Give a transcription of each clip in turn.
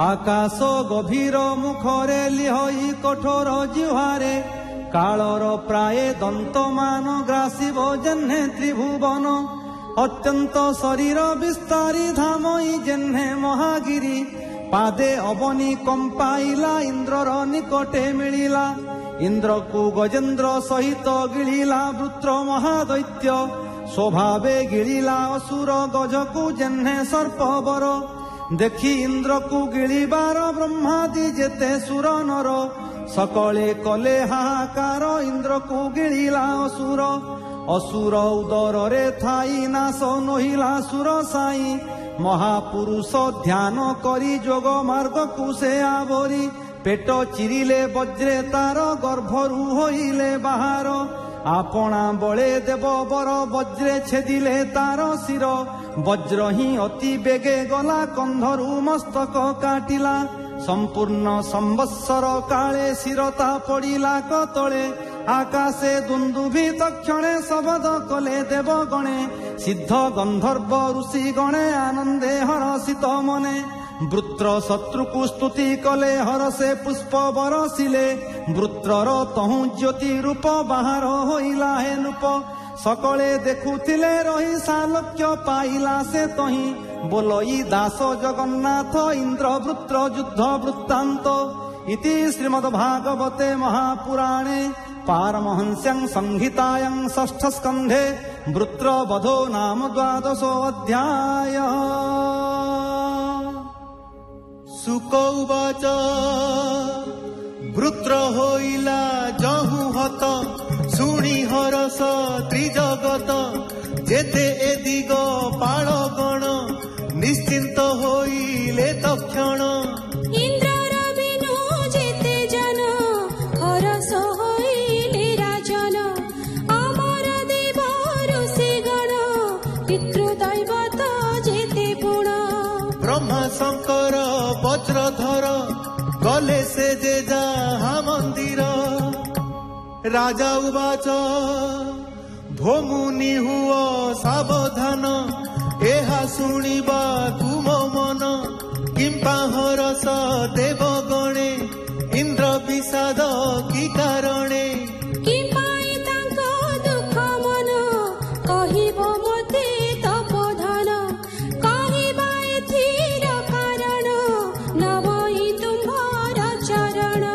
आकाश गभीर मुखरे लिहई कठोर जिह्वारे कालर प्राय दंतमान ग्रासिब जेह्ने त्रिभुवन अत्यंत शरीर विस्तारी धामई जेह्ने महागिरी पादे अवनी कंपाइला इंद्रर निकटे मिलिला इंद्र को गजेन्द्र सहित गिलिला वृत्र महादैत्य स्वभावे गिलिला असुर गज को जेह्ने सर्पवर देखी इंद्र को गिलिबार ब्रह्मादि जेते सुर नर सकले कले हाहाकार इंद्र को गिलिला असुर असुर उदर रे थाई नाश नहिला सुर साई महापुरुष ध्यान करी जोग मार्ग को से आवरी पेट चिरिले वज्रे तार गर्भरु होइले बाहर आपणा बळे देव बर वज्रे छेदिले तार शिर वज्र ही अति बेगे गला कंधरु मस्तक काटिला संपूर्ण संवत्सर काले शिरता पड़िला कतळे आकाशे दुंदुभि तक्षणे शबद कले देव गणे सिद्ध गंधर्व ऋषि गणे आनंदे हरषित मने वृत्र शत्रुकु स्तुति कले हरसे पुष्प बरसिले वृत्रर तहु ज्योति रूप बाहर होइला हे नूप सकले देखुथिले रही सालक्य पाइला से तही बोलई दास जगन्नाथ इंद्र वृत्र युद्ध वृत्तांत इति श्रीमद्भागवते महापुराणे पारमहंस्यां संहितायां षष्ठ स्कंधे वृत्रवधो नाम 12 अध्याय। शुक उवाच वृत्र होइला जहु हत शुणी हरस त्रिजगत जेते ए दिग पाळ गण निश्चिंत होइले तक्षण इंद्रर बिनु जेते जन हरस होइले राजन अमर देव ऋषि गण पितृदैवत जेते पुण ब्रह्मा शंकर वज्रधर गले से जे जाहा मंदिर राजा उवाच भोमुनि हुओ सावधान एहा शुणिबा तुम मन किंपा हरस देव गणे इंद्र विषाद की कारणे किंपाई तांको दुख मन कहिबो मते तपोधन कहिबा एथिर कारण नवई तुम्हार चरण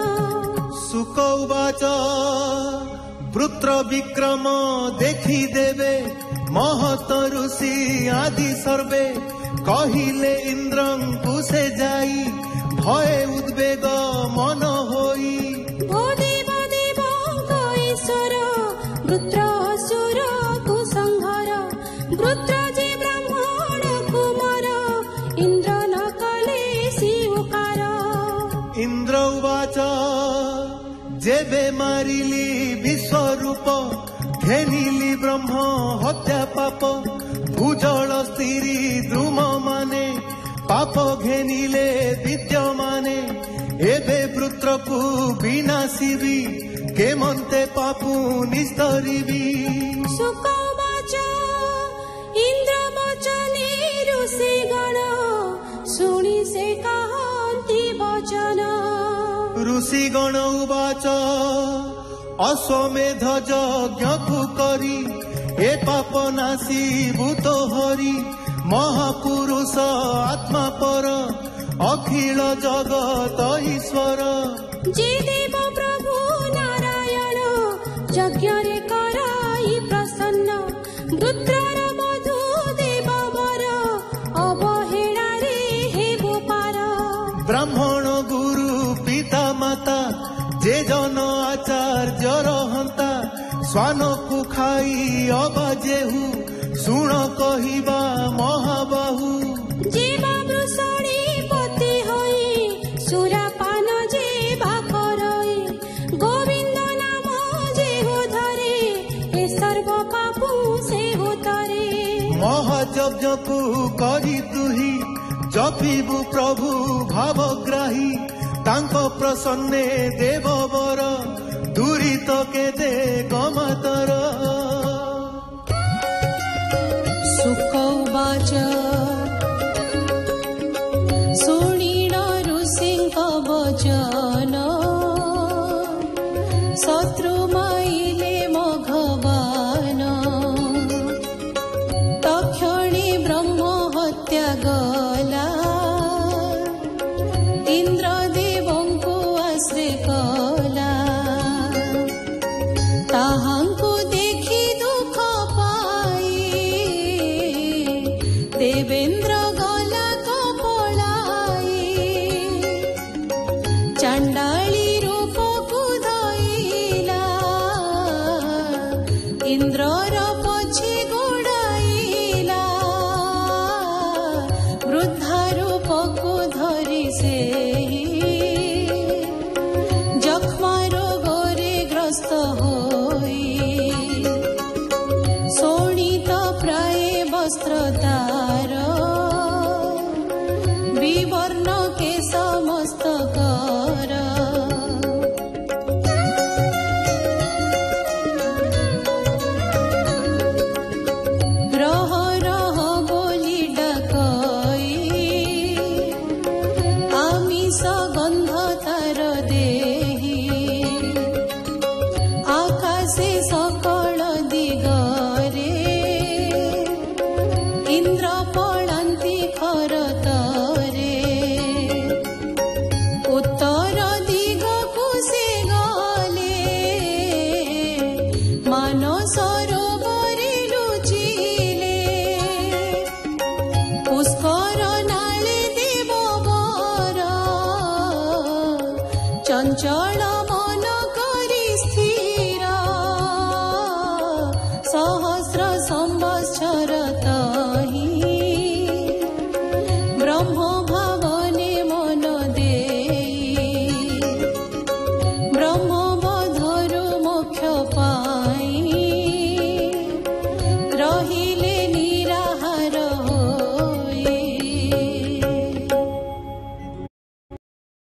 शुक उवाच वृत्र विक्रम देखी देवे महत ऋषि आदि सर्वे कहिले इंद्रंकु से जाई भय उद्वेग मन होई भो देव देव ईश्वर वृत्र असुर कुसंहार वृत्र जे ब्राह्मण कुमार इंद्र न कले स्वीकार इंद्र उवाच जेबे मारिली विश्वरूप घेनिली ब्रह्म हत्या पाप भूजल स्त्री द्रुम माने पाप घेनिले विद्यमाने एबे वृत्र को विनाशिबी केमन्ते पापु निस्तरिबी शुक उवाच इंद्र वचने ऋषि गण शुणी से कहन्ति वचन ऋषि गण उवाच अश्वमेध यज्ञ करी ए पाप नाशी भूत हरि महापुरुष आत्मा पर अखिल जगत ईश्वर जे देव प्रभु नारायण यज्ञ रे कराई प्रसन्न वृत्रर मधु देव वर अवहेला रे हे गोपार ब्राह्मण गुरु पिता माता जे जन आचार्य रहंता स्वान को खाई अबाजेहु सुण कहिबा महाबाहु जे बाबुसणी पति होई सुरापान जे भाकरई गोविंद नाम जे हो धरे ए सर्व पापु से हो तरे महायज्ञ को करी तुही जपिबु प्रभु भावग्राही तांको प्रसन्ने देव वर दूरित के दे गमतर शुक उवाच शुणिण शत्रु माइले मघवान तक्षणे ब्रह्म हत्या गला इंद्रदेवंकु आश्रय कला ताहांकु देखि दुख पाई देवेन्द्र गला तो पलाई चंडाली रूपकु धइला इंद्रर पछे गोड़ाइला वृद्धा रूपकु धरि से जख्मा रोगरे ग्रस्त होई शोणित प्राय वस्त्र तार विवर्ण केश मस्तकर रह रह बोली डाकई आमिष गंध तार देही आकाशे सकल दिगरे इंद्र पड़ांती खरतरे उत्तर दिगकु से गले मान सरोवरे लुचिले पुष्कर नाले देव बर चंचल